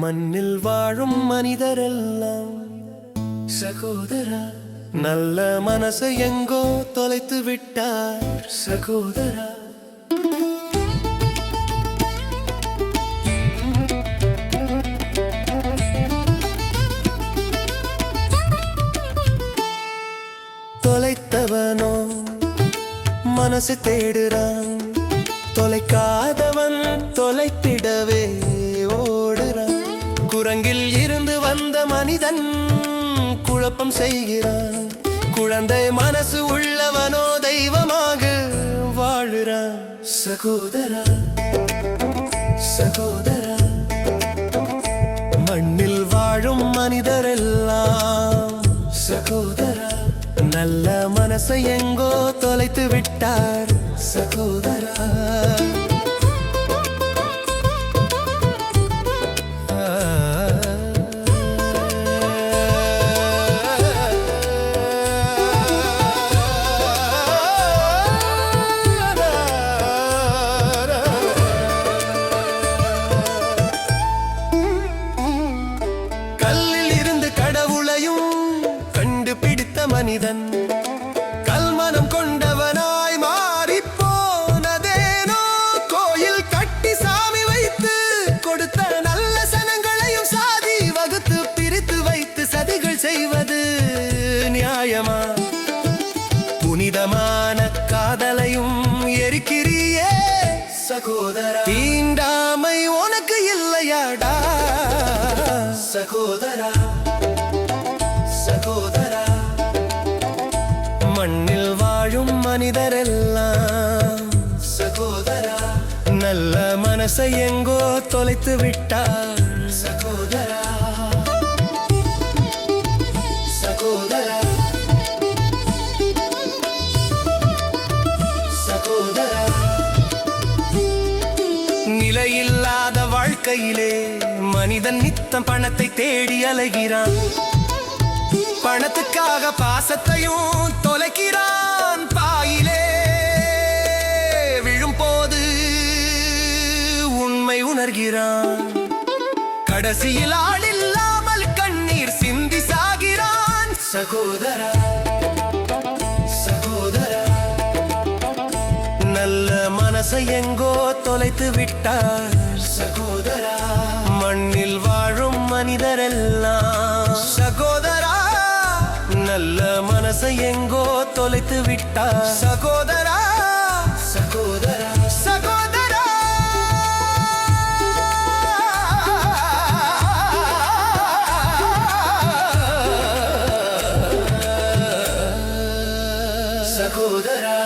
மண்ணில் வாழும் மனிதரெல்லாம் சகோதரா, நல்ல மனசை எங்கோ தொலைத்து விட்டார் சகோதரா. தொலைத்தவனோ மனசு தேடுறான், தொலைக்காதவன் தொலைத்திடவே ஓடுறான். குரங்கில் இருந்து வந்த மனிதன் குழப்பம் செய்கிறான், குழந்தை மனசு உள்ளவனோ தெய்வமாக வாழுறான். சகோதரா சகோதரா, மண்ணில் வாழும் மனிதரெல்லாம் சகோதரா, நல்ல மனசை எங்கோ தொலைத்து விட்டார் சகோதரா. கல்லில் இருந்து கடவுளையும் கண்டுபிடித்த மனிதன் கல்மனம் கொண்டவனாய் மாறி போனதேனோ. கோயில் கட்டி சாமி வைத்து கொடுத்த நல்ல சனங்களையும் சாதி வகுத்து பிரித்து வைத்து சதிகள் செய்வது நியாயமா? புனிதமான காதலையும் எரிக்கிறியே சகோதரா. தீண்டாமை உனக்கு இல்லையாடா சகோதரா சகோதரா. மண்ணில் வாழும் மனிதரெல்லாம் சகோதரா, நல்ல மனசை எங்கோ தொலைத்து விட்டார் சகோதரா சகோதரா சகோதரா. நிலையில்லாத வாழ்க்கையிலே மனிதன் நித்தம் பணத்தை தேடி அலைகிறான், பணத்துக்காக பாசத்தையும் தொலைக்கிறான். பாயிலே விழும்போது உண்மை உணர்கிறான், கடைசியில் ஆள் இல்லாமல் கண்ணீர் சிந்தி சாகிறான். சகோதரா சகோதரா, நல்ல மனசை எங்கோ தொலைத்து விட்டார் சகோதரா. மண்ணில் வாழும் மனிதரெல்லாம் சகோதரா, நல்ல மனசை எங்கோ தொலைத்து விட்டார் சகோதரா சகோதரா சகோதரா. சகோதரா